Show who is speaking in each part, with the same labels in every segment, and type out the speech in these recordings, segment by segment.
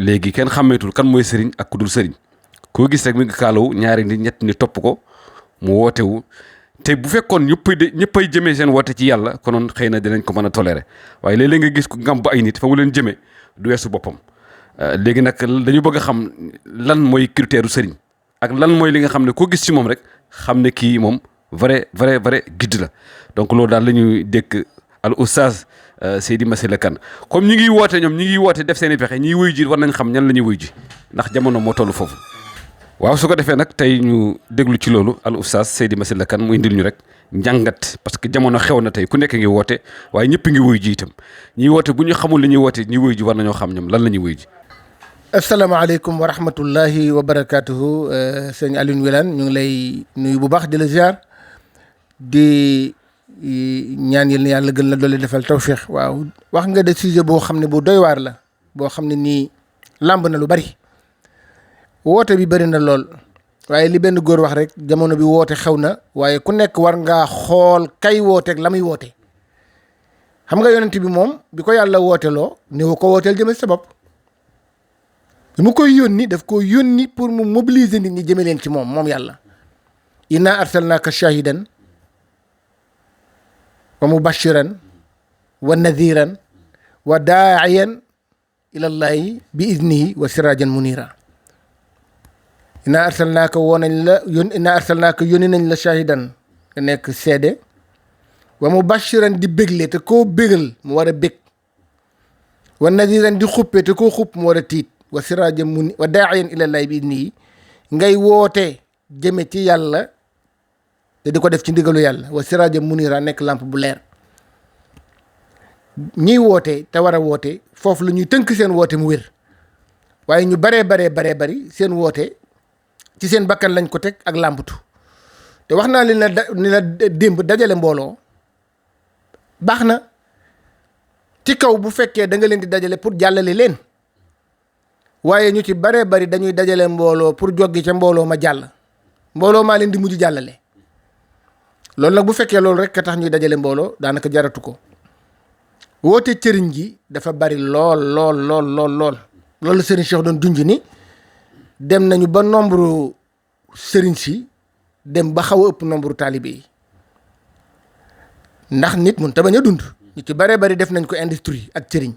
Speaker 1: léegi kenn xàmmeetul kan mooy sëriñ ak ku dul sëriñ koo gis rek mi ngi kaalawu ñaari nit ñett ni topp ko mu wootewu te bu fekkoon ñëppay jëmee seen woote ci yàlla konoon xëy na dinañ ko mën a toléré waaye léeg-léeg nga gis ko ngam ba ay nit fa mu leen jëmee du weesu boppam léegi nag dañu bëgg a xam lan mooy critère u sëriñ ak lan mooy li nga xam ne koo gis ci moom rek xam ne kii moom vrai guide la donc loolu daal la ñuy dékk al oustaz Seydi Massila Kane comme ñi ngi woote ñoom ñi ngi woote def seen i pexe ñiy wuyu ji war nañ xam ñan la ñuy wuyu ji ndax jamono moo toll foofu waaw su ko defee nag tey ñu déglu ci loolu al oustaz Seydi Massila Kane mu indil ñu rek njàngat parce que jamono xew na tey ku nekk ngi woote waaye ñëpp ngi wuyu ji itam ñiy woote bu ñu xamul li ñuy woote ñi wuyu ji war nañoo xam ñoom lan la ñuy wuyu ji.
Speaker 2: asalaamaaleykum wa rahmatullahi wa barakaatuhu sëñ Alioune Wilane ñu ngi lay nuyu bu baax di la ziar di ñaan yàlla gën la doole defal tawfiq waaw wax nga de sujet boo xam ne bu doy waar la boo xam ne nii làmb na lu bari woote bi bari na lool waaye li benn góor wax rek jamono bi woote xew na waaye ku nekk war ngaa xool kay wooteeg la muy woote xam nga yonent bi moom bi ko yàlla wooteloo ni ko wooteel jëme sa bopp bi mu koy yónni daf ko yónni pour mu mobiliser nit ñi jëme leen ci moom yàlla inna arsalnaaka shahidan wa mubashiran wa nadhiran wa daa'iyan ilallahi bi idnihi wa sirajan munira inna arsalnaaka yónni nañ la shahidan nga nekk seede wa mubashiran di bégle te koo bégal mu war a bég wa nadhiran di xuppe te koo xupp mu war a tiit wa sirajan muni wa daa'iyan ilallahi bi idnihi ngay woote jëme ci yàlla te di ko def ci ndigalu yàlla wa sirajan munira nekk lampe bu leer ñiy woote te war a woote foofu la ñuy tënk seen woote mu wér waaye ñu baree bari seen woote ci seen bakkan lañ ko teg ak làmbatu te wax naa leen ni la démb dajale mbooloo baax na ci kaw bu fekkee da nga leen di dajale pour jàllale leen waaye ñu ci baree bari dañuy dajale mbooloo pour joggi ca mbooloo ma jàll mbooloo maa leen di mujj jàllale loolu nag bu fekkee loolu rek ka tax ñuy dajale mbooloo daanaka jaratu ko woote cëriñ gi dafa bari lool loolu sëriñ Cheikh doon junj ni dem nañu ba nombre sëriñ si dem ba xaw a ëpp nombre taalibe yi ndax nit mun ta bañ a dund ñu ci baree bari def nañ ko industrie ak cëriñ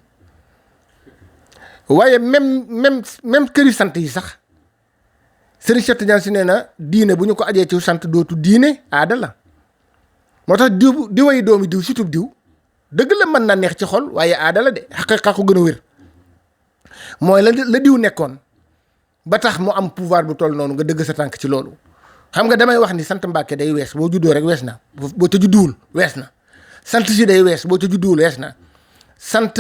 Speaker 2: waaye même këri sant yi sax sëriñ Cheikh Tidiane si nee na diine bu ñu ko ajee ci sant dootu diine aada la moo tax di way doomi diw surtout diw dëgg la mën na neex ci xol waaye aada la de xaqiqa ko gën a wér mooy la diw nekkoon ba tax mu am pouvoir bu toll noonu nga dëgg sa tànk ci loolu xam nga damay wax ni sant Mbàkke day wees boo juddoo rek wees na boo ca judduwul wees na sant si day wees boo ca judduwul wees na sant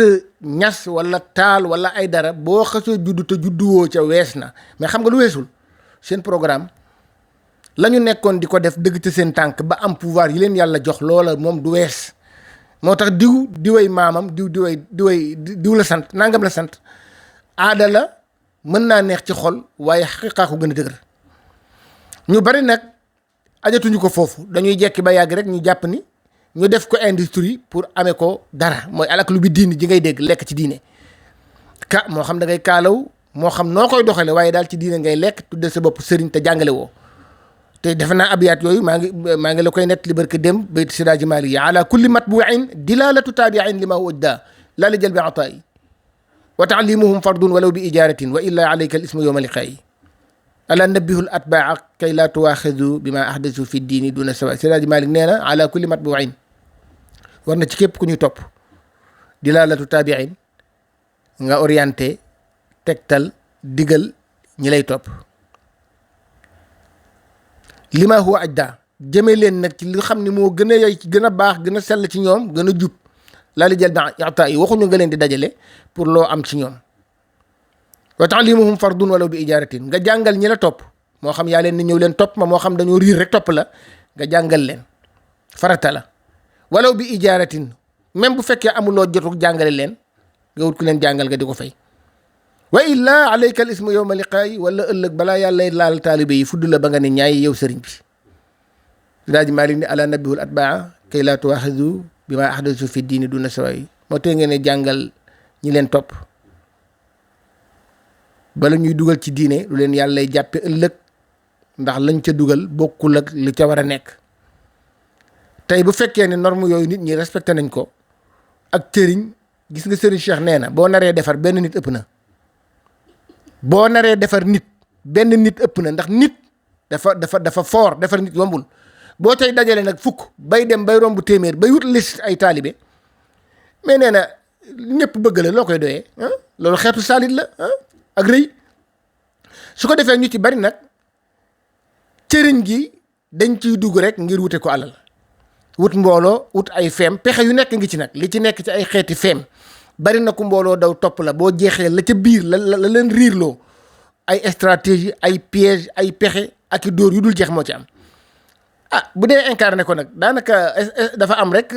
Speaker 2: Ñas wala Taal wala ay dara boo xasoo juddu te judduwoo ca wees na mais xam nga lu weesul seen programme la ñu nekkoon di ko def dëgg ca seen tànk ba am pouvoir yi leen yàlla jox loola moom du wees moo tax diway maamam diw la sant nangam la sant aada la mën naa neex ci xol waaye xaqiiqa ko gën a dëgër ñu bari nag ajatuñu ko foofu dañuy jekki ba yàgg rek ñu jàpp ni ñu def ko industrie pour amee ko dara mooy alaklu bi diini ji ngay dégg lekk ci diine moo xam da ngay kaalaw moo xam noo koy doxale waaye daal ci diine ngay lekk tudde sa bopp sëriñ te jàngale woo te defe naa abiyaat yooyu maa ngi la koy nett li barke dem bayt Sidaaji Maalik yi ala kulli matbuin dilalatu taabiin li ma wajda laa li jël bi ataayi wa taalimuhum fardun walaw bi ijaratin wa illa alayka al ismu yowma liqaayi ala nabbihul atbaa kay laa tuwaaxidu bi ma ahdasu fi diini duna sawa Sidaaji Maalik nee na ala kulli matbuin war na ci képp ku ñuy topp dilalatu taabiin nga orienté tegtal digal ñi lay topp lima huwa ajda jëmee leen nag ci li xam ne moo gën a yey gën a baax gën a sell ci ñoom gën a jub laa li jël bi ata yi waxuñu nga leen di dajale pour loo am ci ñoom wa taalimuhum fardun walaw bi ijaratin nga jàngal ñi la topp moo xam yaa leen ni ñëw leen topp ma moo xam dañoo riir rek topp la nga jàngal leen farata la walaw bi ijaratin même bu fekkee amuloo jotu jàngale leen nga wut ku leen jàngal nga di ko fay wa illa alayka al ismu yowma liqaayi wala ëllëg balaa yàlla laal taalibe yi fudd la ba nga ne ñaay yow sëriñ bi Sidaaji Maalik ni ala nabihul atbaa kay laa tuwaaxidu bi ma ahdasu fi diini duna sawayi moo tee ngeen ne jàngal ñi leen topp bala ñuy dugal ci diine lu leen yàlla lay jàppe ëllëg ndax lañ ca dugal bokkul ak li ca war a nekk. tey bu fekkee ne norme yooyu nit ñi respecté nañ ko ak cëriñ gis nga Serigne Cheikh nee na boo naree defar benn nit ëpp na. boo naree defar nit benn nit ëpp na ndax nit dafa fort defar nit yombul boo tey dajale nag fukk bay dem bay romb téeméer bay wut liste ay taalibe mais nee na ñëpp bëgg la loo koy doyee loolu xeetu saalit la ak rëy su ko defee ñu ci bari nag cëriñ gi dañ ciy dugg rek ngir wute ko alal wut mbooloo wut ay feem pexe yu nekk ngi ci nag li ci nekk ci ay xeeti feem bari na ku mbooloo daw topp la boo jeexee la ca biir la leen riirloo ay stratégie ay piège ay pexe ak i dóor yu dul jeex moo ci am bu dee incarné ko nag daanaka dafa am rek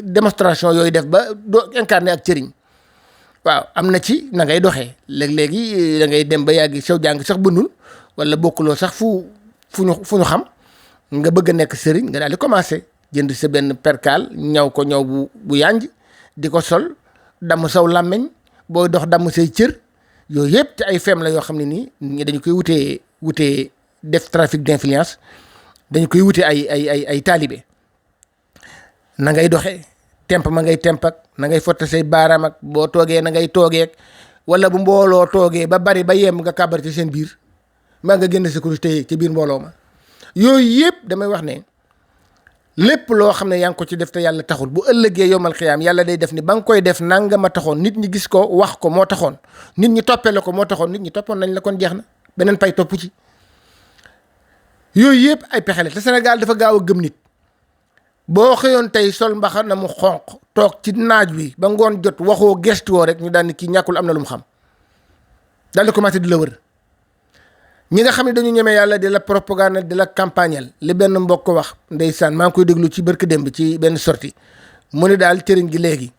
Speaker 2: démonstration yooyu def ba doo incarné ak cëriñ waaw am na ci na ngay doxee léeg-léegi da ngay dem ba yàgg sew jàng sax bënnul wala bokkuloo sax fu ñu xam nga bëgg a nekk sëriñ nga daal di commencé jënd sa benn perkaal ñaw ko ñaw bu yànj di ko sol damm saw làmmeñ booy dox damm say cër yooyu yëpp ci ay feem la yoo xam ne nii ñi dañu koy wutee def trafic d'influence dañu koy wutee ay taalibe na ngay doxee temp ma ngay temp ak na ngay fotta say baaraam ak boo toogee na ngay toogeek wala bu mbooloo toogee ba bari ba yem nga kàbbar ci seen biir maa nga génn sa kurus téye ci biir mbooloo ma yooyu yëpp damay wax ne lépp loo xam ne yaa ngi ko ci def te yàlla taxul bu ëllëgee yomal xiyaam yàlla day def ni ba nga koy def nanga ma taxoon nit ñi gis ko wax ko moo taxoon nit ñi toppee la ko moo taxoon nit ñi toppoon nañ la kon jeex na beneen pay topp ci yooyu yëpp ay pexe la te Sénégal dafa gaaw a gëm nit boo xëyoon tey sol mbaxana mu xonq toog ci naaj wi ba ngoon jot waxoo gestuwoo rek ñu daan ni kii ñàkkul am na lu mu xam daal di commencé di la wër ñi nga xam ne dañu ñemee yàlla di la propagande di la campagnal li benn mbokk wax ndeysaan maa ngi koy déglu ci barke démb ci benn sortie mu ne daal cëriñ gi léegi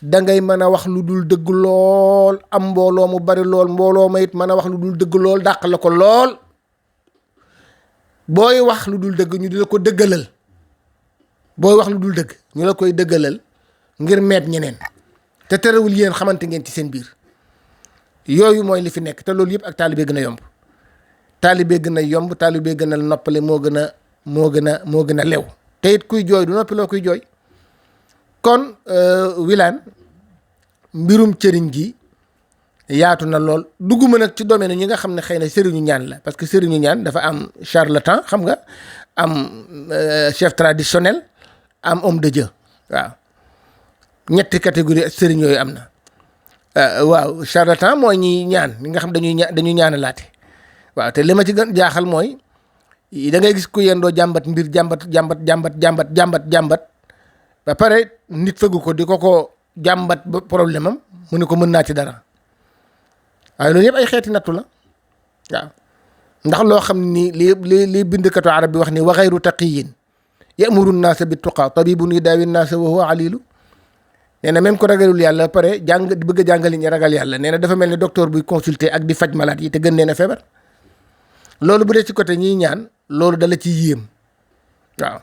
Speaker 2: da ngay mën a wax lu dul dëgg lool am mbooloo mu bari lool mbooloo ma it mën a wax lu dul dëgg lool dàq la ko lool booy wax lu dul dëgg ñu di la ko dëggalal booy wax lu dul dëgg ñu la koy dëggalal ngir meeb ñeneen te terewul yéen xamante ngeen ci seen biir yooyu mooy li fi nekk te loolu yëpp ak taalibe gën a yomb taalibe gën a yomb taalibe gën a noppale moo gën a lew te it kuy jooy du noppi loo kuy jooy kon Wilane mbirum cëriñ gi yaatu na lool dugguma nag ci domaine ñi nga xam ne xëy na sëriñu ñaan la parce que sëriñu ñaan dafa am charlatan xam nga am chef traditionnel am homme de Dieu waaw ñetti catégorie sëriñ yooyu am na waaw charlatan mooy ñi ñaan ñi nga xam dañuy ñaanalaate waaw te li ma ci gën jaaxal mooy da ngay gis ku yendoo jàmbat mbir jàmbat ba pare nit fëggu ko di ko jàmbat ba problème am mu ne ko mën naa ci dara waaye loolu yëpp ay xeeti nattu la waaw ndax loo xam ni li bindkatu arab bi wax ni wa xayru taqiyin yamuru naasa bi tuqaa tabibun yudaawi naasa wa huwa alilu nee na même ko ragalul yàlla ba pare di bëgg a jàngali ñi ragal yàlla nee na dafa mel ni docteur buy consulter ak di faj malade yi te gën nee na feebar loolu bu dee ci côté ñiy ñaan loolu dala ci yéem waaw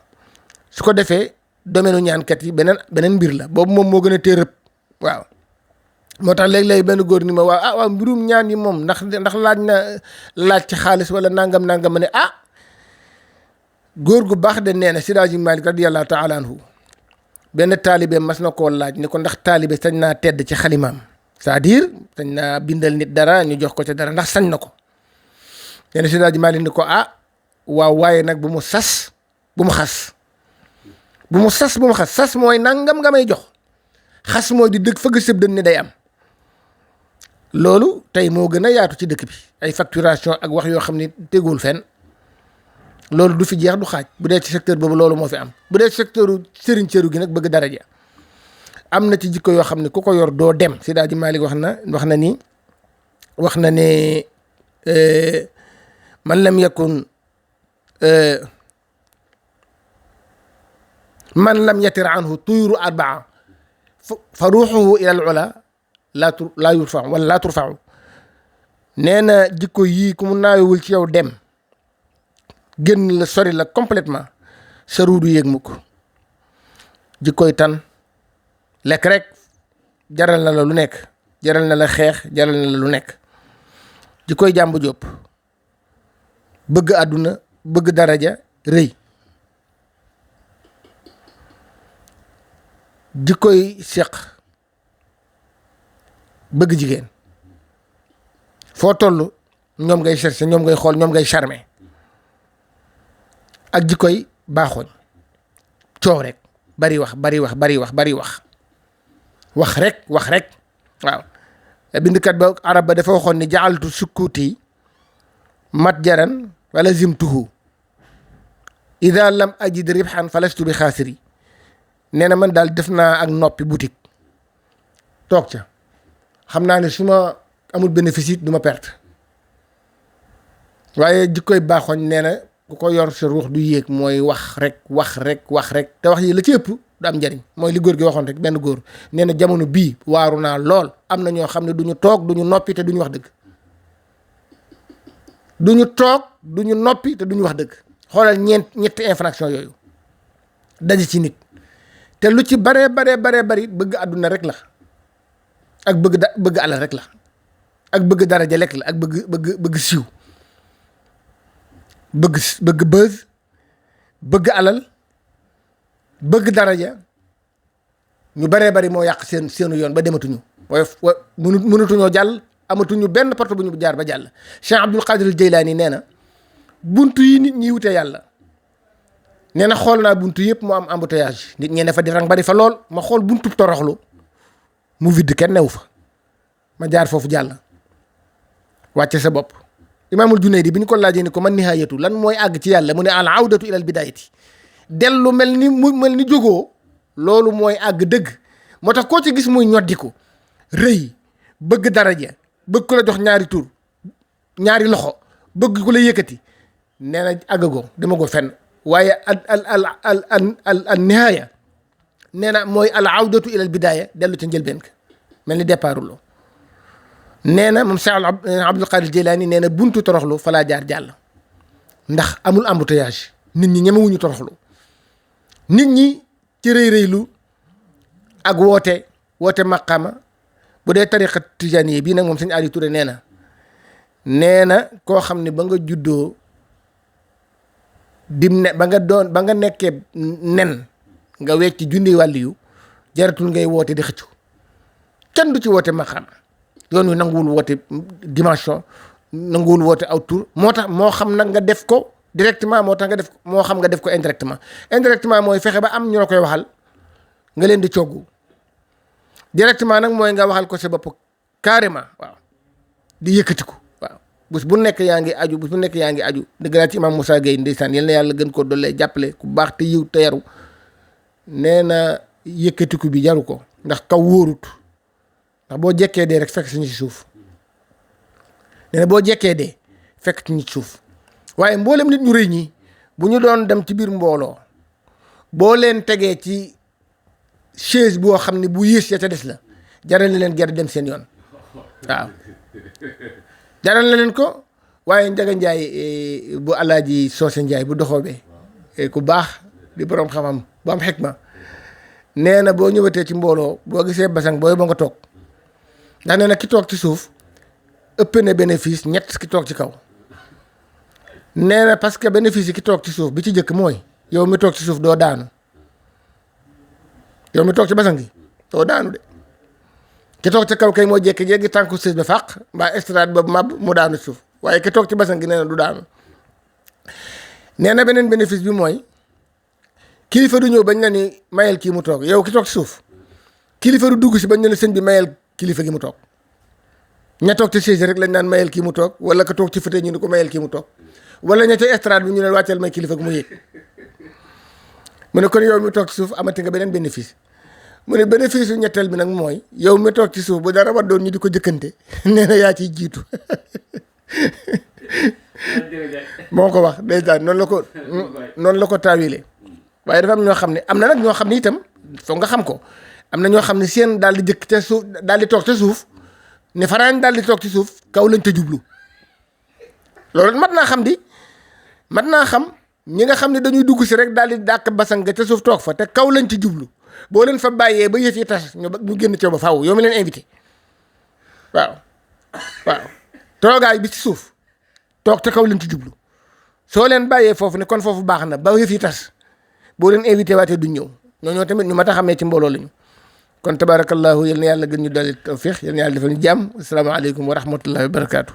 Speaker 2: su ko defee domaine ñaankat yi beneen mbir la boobu moom moo gën a téerëb waaw moo tax léeg-léeg benn góor ni ma waaw mbirum ñaan yi moom ndax laaj ci xaalis wala nangam ma ne góor gu baax de nee na Siraaji Malik radiyallahu taala anhu benn taalibe mas na koo laaj ni ko ndax taalibe sañ naa tedd ci xalimaam c'est-à-dire sañ naa bindal nit dara ñu jox ko ci dara ndax sañ na ko nee na Siraaji Malik ni ko waaw waaye nag bu mu xas sas mooy nangam nga may jox xas mooy di dëgg fëgg sëb dën ni day am loolu tey moo gën a yaatu ci dëkk bi ay facturation ak wax yoo xam ne tegul fenn loolu du fi jeex du xaaj bu dee ci secteur boobu loolu moo fi am bu dee ci secteur sëriñ cëru gi nag bëgg daraja am na ci jikko yoo xam ne ku ko yor doo dem Seydi Malick wax na ne man lam yakun man lam yatir anhu tuyuru arbaa fa ruuxuhu ila al ula laa yurfau wala laa turfau nee na jikko yii ku mu naawewul ci yow dem génn la sori la complètement sa ruudu yéeg mukk jikkoy tan lekk rek jaral na la lu nekk jaral na la xeex jaral na la lu nekk ji koy jàmb jóob bëgg àdduna bëgg daraja rëy ji koy seq bëgg jigéen foo toll ñoom ngay chercher ñoom ngay xool ñoom ngay charmer ak ji koy baaxooñ coow rek bari wax wax rek waaw bindkat ba arab ba dafa waxoon ni jaaltu sukkuuti matjaran wala zimtuhu ida lam ajid ribhan falastu bi xaasiri nee na man daal def naa ak noppi boutique toog ca xam naa ne su ma amul bénéfice it du ma perte waaye jikkoy baaxoñ nee na ku ko yor sa ruux du yéeg mooy wax rek te wax yi la ci ëpp du am njariñ mooy li góor gi waxoon rek benn góor nee na jamono bii waaru naa lool am na ñoo xam ne du ñu toog du ñu noppi te du ñu wax dëgg du ñu toog du ñu noppi te du ñu wax dëgg xoolal ñetti infraction yooyu daje ci nit te lu ci baree bari bëgg àdduna rek la ak bëgg alal rek la ak bëgg daraja lekk la ak bëgg siiw bëgg buzz bëgg alal bëgg daraja ñu baree bari moo yàq seenu yoon ba dematuñu waaye mënatuñoo jàll amatuñu benn porte bu ñu jaar ba jàll. Cheikh Abdul Qadir al Jeylaani nee na buntu yi nit ñi wutee yàlla nee na xool naa buntu yëpp mu am embouteillage nit ñi ne fa di rang bari fa lool ma xool buntu toroxlu mu vide kenn newu fa ma jaar foofu jàll wàcce sa bopp. Imaamul Junaydi bi ñu ko laajee ni ko man nihaayatu lan mooy àgg ci yàlla mu ne al awdatu ilal bidaayati dellu mel ni jógoo loolu mooy àgg dëgg moo tax koo ci gis muy ñoddiku rëy bëgg daraja bëgg ku la jox ñaari tur ñaari loxo bëgg ku la yëkkati nee na àggagoo dama ko fenn waaye al nihaaya nee na mooy al awdatu ilal bidaaya dellu ca njëlbeen ka mel ni départu loo nee na moom Cheikh Abdul Qadir Jeylaani nee na buntu toroxlu fa laa jaar jàll ndax amul embouteillage nit ñi ñemewuñu toroxlu nit ñi ci rëy-rëylu ak woote maqaama bu dee tariqa tijaani bii nag moom sëñ Aliou Touré nee na koo xam ne ba nga juddoo ba nga nekkee nen nga wecc junni wàlliyu jaratul ngay woote di xëccu kenn du ci woote maqaama yoon wi nanguwul woote dimension nanguwul woote aw tur moo tax moo xam nag nga def ko directement moo xam nga def ko indirectement mooy fexe ba am ñu la koy waxal nga leen di coggu directement nag mooy nga waxal ko sa bopp carrément waaw di yëkkatiku waaw bés bu nekk yaa ngi aju dëgg laa ci imam Moussa Gueye ndeysaan yal na yàlla gën koo dollee jàppale ku baax te yiw te yaru nee na yëkkatiku bi jaru ko ndax kaw wóorut ndax boo jekkee dee rek fekk si ñu ci suuf nee na boo jekkee dee fekk ci ñu ci suuf waaye mboolem nit ñu rëy ñi bu ñu doon dem ci biir mbooloo boo leen tegee ci chaise boo xam ne bu yées ya ca des la jaral na leen ger dem seen yoon waaw jaral na leen ko waaye Njaga Njaay bu Alaaji Soose Njaay bu doxoobee ku baax di borom xam-xam bu am xikma nee na boo ñëwatee ci mbooloo boo gisee basang booy ba nga toog ndax nee na ki toog ci suuf ëpp na bénéfice ñett ki toog ci kaw nee na parce que bénéfice yi ki toog ci suuf bi ci jëkk mooy yow mi toog ci suuf doo daanu yow mi toog ci basang gi doo daanu de ki toog ci kaw kay moo jékki-jékki tànku sées ba fàq mbaa estrade ba mab mu daanu ci suuf waaye ki toog ci basang gi nee na du daanu nee na beneen bénéfice bi mooy kilifa du ñëw bañ la ni mayel kii mu toog yow ki toog ci suuf kilifa du dugg si bañ la ni sëñ bi mayel kilifa gi mu toog ña toog ci chaise rek lañ naan mayel kii mu toog wala ka toog ci fauteuil ñu ni ko mayel kii mu toog wala ña ca estrade bi ñu leen wàcceel may kilifa gi mu yéeg mu ne kon yow mi toog ci suuf amati nga beneen bénéfice mu ne bénéfice yu ñetteel bi nag mooy yow mi toog ci suuf bu dara war doon ñu di ko jëkkante nee na yaa ciy jiitu moo ko wax ndeysaan noonu la ko taawile waaye dafa am ñoo xam ne am na nag ñoo xam ne itam foog nga xam ko am na ñoo xam ne seen daal di jëkk ca suuf daal di toog ca suuf ne faraan daal di toog ci suuf kaw lañ te jublu loolu mat naa xam ñi nga xam ne dañuy dugg si rek daal di dàq basang ca suuf toog fa te kaw lañ ci jublu boo leen fa bàyyee ba yëf yi tas ñu génn ca ba faaw yow mi leen invité waaw toogaay bi ci suuf toog te kaw leen ci jublu soo leen bàyyee foofu ne kon foofu baax na ba yëf yi tas boo leen invité waatee duñ ñëw ñooñoo tamit ñu mat a xamee ci mbooloo lañu kon tabarakallahu yal na yàlla gën ñu dolli tawfiix yal na yàlla defal ñu jàmm asalaamaaleykum wa rahmatullahi wa barakaatu.